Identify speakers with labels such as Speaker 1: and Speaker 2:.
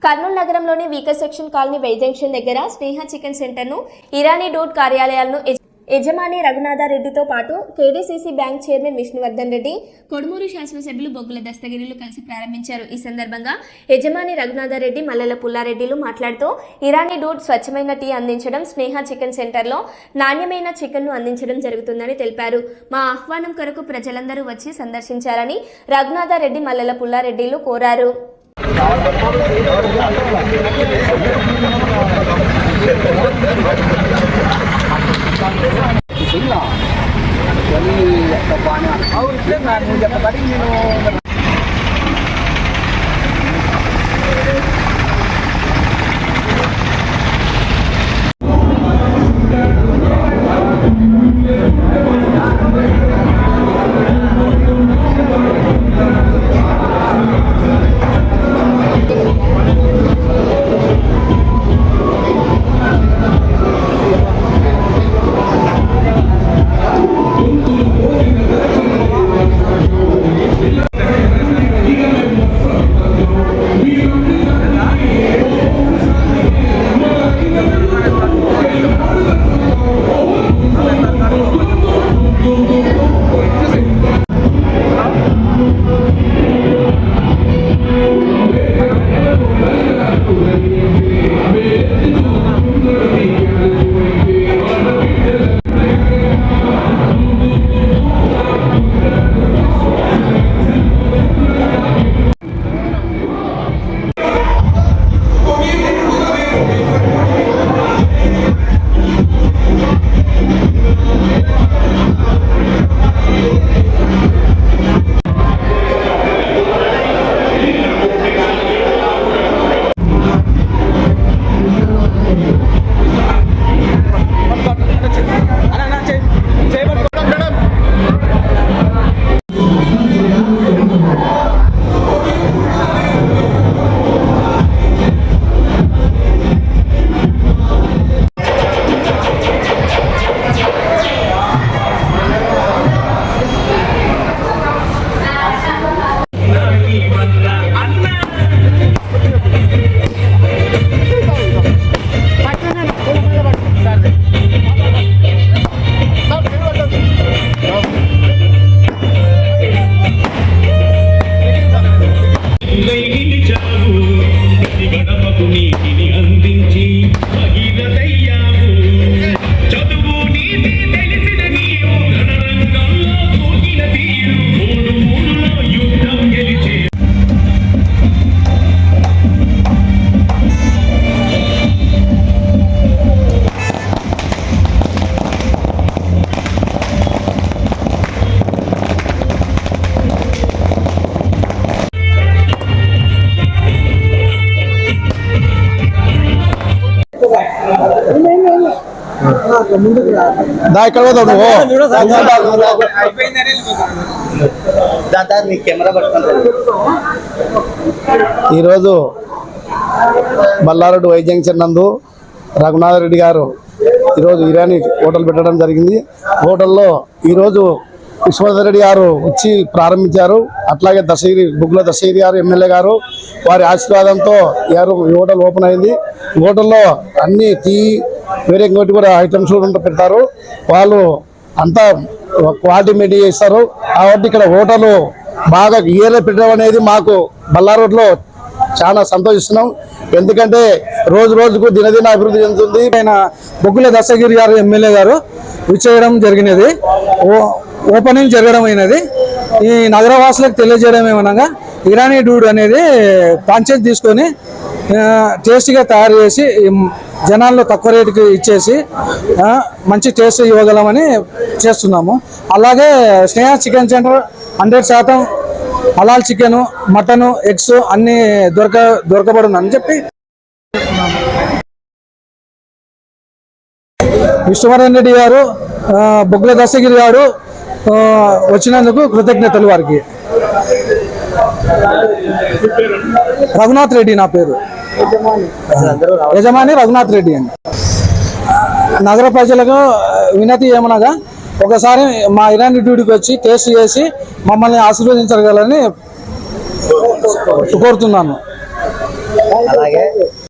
Speaker 1: కర్నూలు నగరంలోని weaker section colony Y junction దగ్గర స్నేహ chicken సెంటర్ను ఇరానీ డోట్ కార్యాలయాలను యజమాని రఘునాథరెడ్డితో పాటు KDCC bank chairman Vishnuvardhan Reddy, Kodumur శాసనసభ్యులు బొగ్గుల దస్తగిరిలు కలిసి ప్రారంభించారు. ఈ సందర్భంగా యజమాని రఘునాథరెడ్డి, మల్లెల పుల్లారెడ్డిలు మాట్లాడుతూ ఇరానీ డోట్ స్వచ్ఛమైన టీ అందించడం, స్నేహ చికెన్ సెంటర్లో నాణ్యమైన చికెన్ను అందించడం జరుగుతుందని తెలిపారు. మా ఆహ్వానం కొరకు ప్రజలందరూ వచ్చి సందర్శించాలని రఘునాథరెడ్డి, మల్లెల పుల్లారెడ్డిలు కోరారు.
Speaker 2: ఇక్కడ ఈరోజు బల్లారెడ్డి వై జంక్షన్ నందు రఘునాథరెడ్డి గారు ఈరోజు ఇరానీ హోటల్ పెట్టడం జరిగింది. హోటల్లో ఈరోజు విశ్వనాథ్ రెడ్డి గారు వచ్చి ప్రారంభించారు. అట్లాగే బొగ్గుల దస్తగిరి గారు ఎమ్మెల్యే గారు వారి ఆశీర్వాదంతో ఈ హోటల్ ఓపెన్ అయింది. హోటల్లో అన్ని టీ వేరే ఇంకోటి కూడా ఐటమ్స్ కూడా పెడతారు. వాళ్ళు అంతా క్వాలిటీ మెయింటైన్ చేస్తారు. కాబట్టి ఇక్కడ హోటల్ బాగా ఇయర్లో పెట్టడం అనేది మాకు బల్లారోడ్లో చాలా సంతోషిస్తున్నాం. ఎందుకంటే రోజు రోజుకు దినదిన అభివృద్ధి చెందుతుంది.
Speaker 3: ఆయన బొగ్గుల దస్తగిరి గారు ఎమ్మెల్యే గారు విచ్చేయడం జరిగినది, ఓపెనింగ్ జరగడం అయినది. ఈ నగరవాసులకు తెలియజేయడం ఏమనగా ఇరానీ డూడ్ అనేది ఫ్రాంచైజ్ తీసుకొని టేస్టీగా తయారు చేసి జనాల్లో తక్కువ రేటుకి ఇచ్చేసి మంచి టేస్ట్ ఇవ్వగలమని చేస్తున్నాము. అలాగే స్నేహ చికెన్ సెంటర్ 100% హలాల్ చికెను, మటను, ఎగ్స్ అన్నీ దొరకబడునని చెప్పి విష్ణువర్ధన్ రెడ్డి గారు, బొగ్గుల దస్తగిరి గారు వచ్చినందుకు కృతజ్ఞతలు వారికి. రఘునాథ్ రెడ్డి నా పేరు, యజమాని రఘునాథ్ రెడ్డి అండి. నగర ప్రజలకు వినతి ఏమనగా ఒకసారి మా ఇరానీ డ్యూటీకి వచ్చి టేస్ట్ చేసి మమ్మల్ని ఆశీర్వదించగలని కోరుతున్నాను.
Speaker 4: అలాగే